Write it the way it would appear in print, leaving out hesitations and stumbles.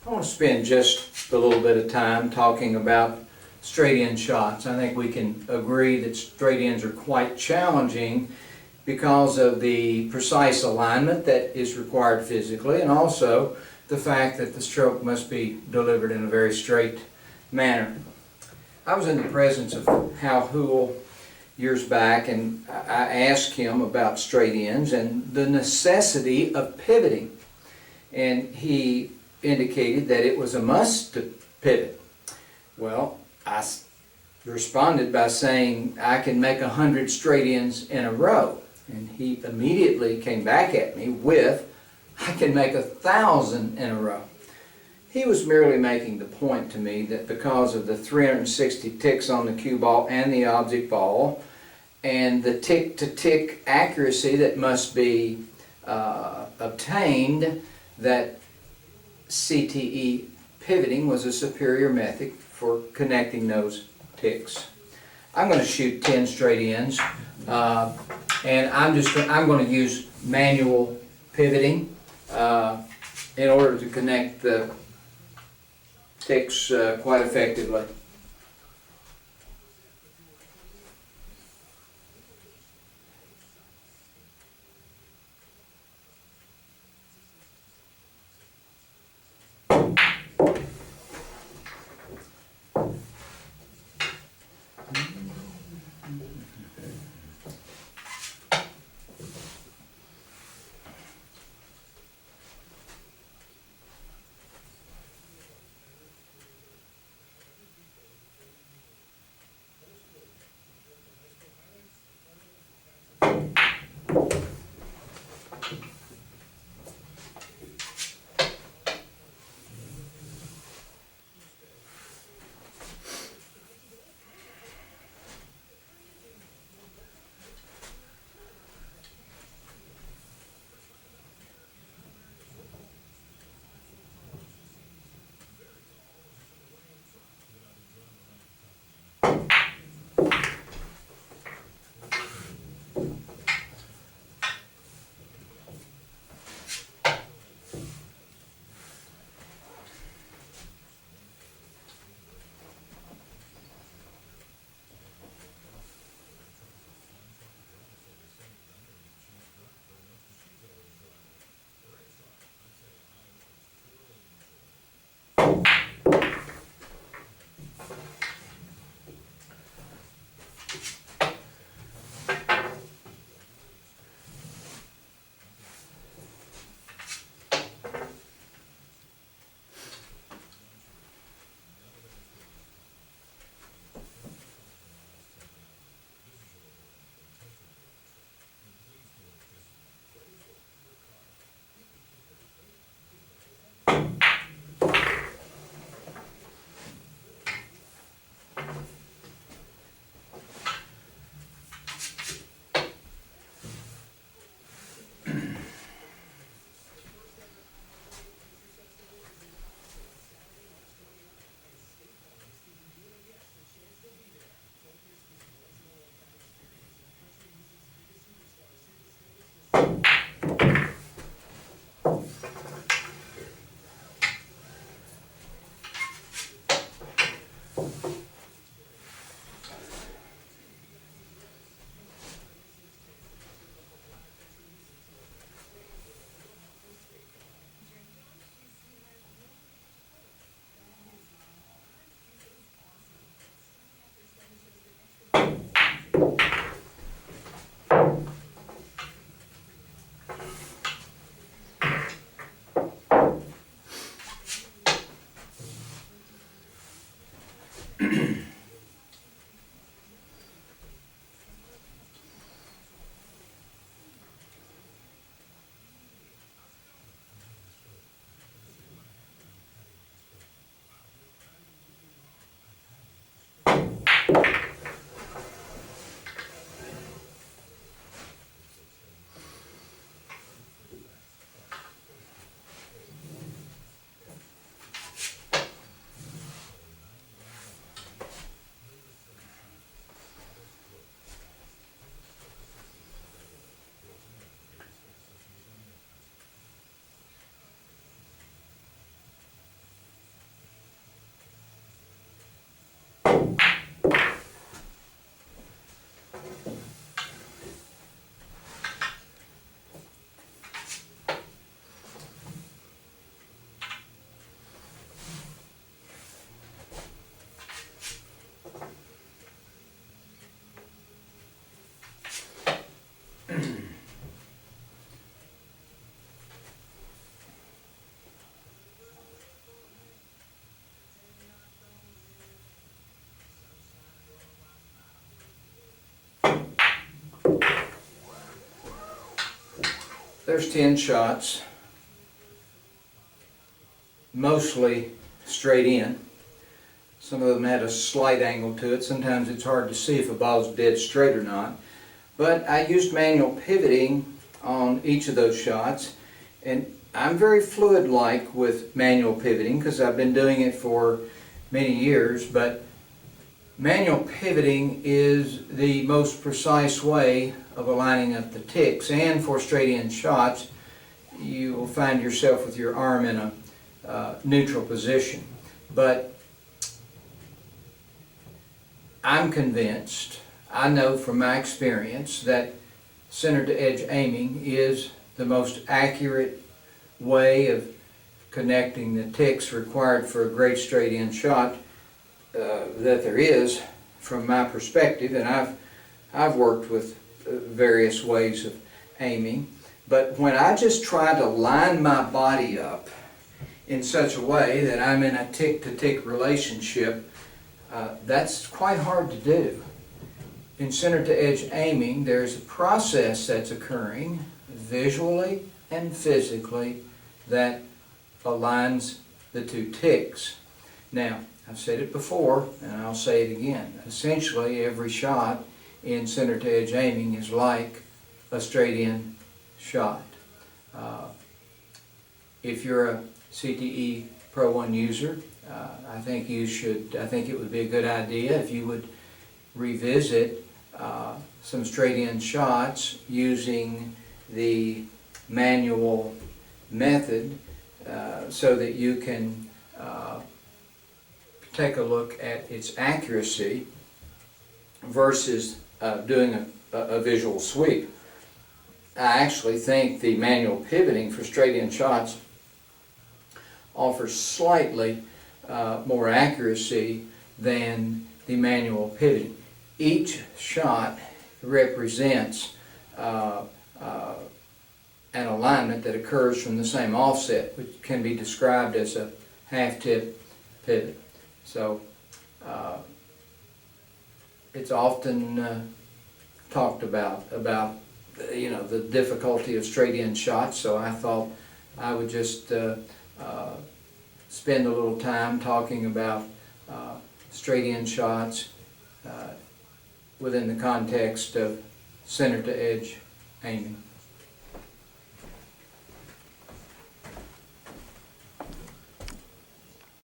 I want to spend just a little bit of time talking about straight end shots. I think we can agree that straight ends are quite challenging because of the precise alignment that is required physically, and also the fact that the stroke must be delivered in a very straight manner. I was in the presence of Hal Hool years back, and I asked him about straight ends and the necessity of pivoting. And he indicated that it was a must to pivot. Well, I responded by saying I can make 100 straight ends in a row. And he immediately came back at me with, I can make 1,000 in a row. He was merely making the point to me that because of the 360 ticks on the cue ball and the object ball, and the tick-to-tick accuracy that must be obtained, that CTE pivoting was a superior method for connecting those ticks. I'm going to shoot 10 straight ends, and I'm going to use manual pivoting in order to connect the ticks quite effectively. There's 10 shots, mostly straight in. Some of them had a slight angle to it. Sometimes it's hard to see if a ball's dead straight or not. But I used manual pivoting on each of those shots, and I'm very fluid-like with manual pivoting because I've been doing it for many years, but manual pivoting is the most precise way of aligning up the ticks, and for straight-in shots you will find yourself with your arm in a neutral position. But I'm convinced, I know from my experience, that center to edge aiming is the most accurate way of connecting the ticks required for a great straight-in shot that there is, from my perspective. And I've worked with various ways of aiming, but when I just try to line my body up in such a way that I'm in a tick-to-tick relationship, that's quite hard to do. In center-to-edge aiming, there's a process that's occurring visually and physically that aligns the two ticks. Now, I've said it before, and I'll say it again. Essentially, every shot in center-to-edge aiming is like a straight-in shot. If you're a CTE Pro 1 user, I think it would be a good idea if you would revisit some straight-in shots using the manual method so that you can take a look at its accuracy versus doing a visual sweep. I actually think the manual pivoting for straight-in shots offers slightly more accuracy than the manual pivoting. Each shot represents an alignment that occurs from the same offset, which can be described as a half-tip pivot. So it's often talked about the difficulty of straight-in shots, so I thought I would just spend a little time talking about straight-in shots within the context of center-to-edge aiming.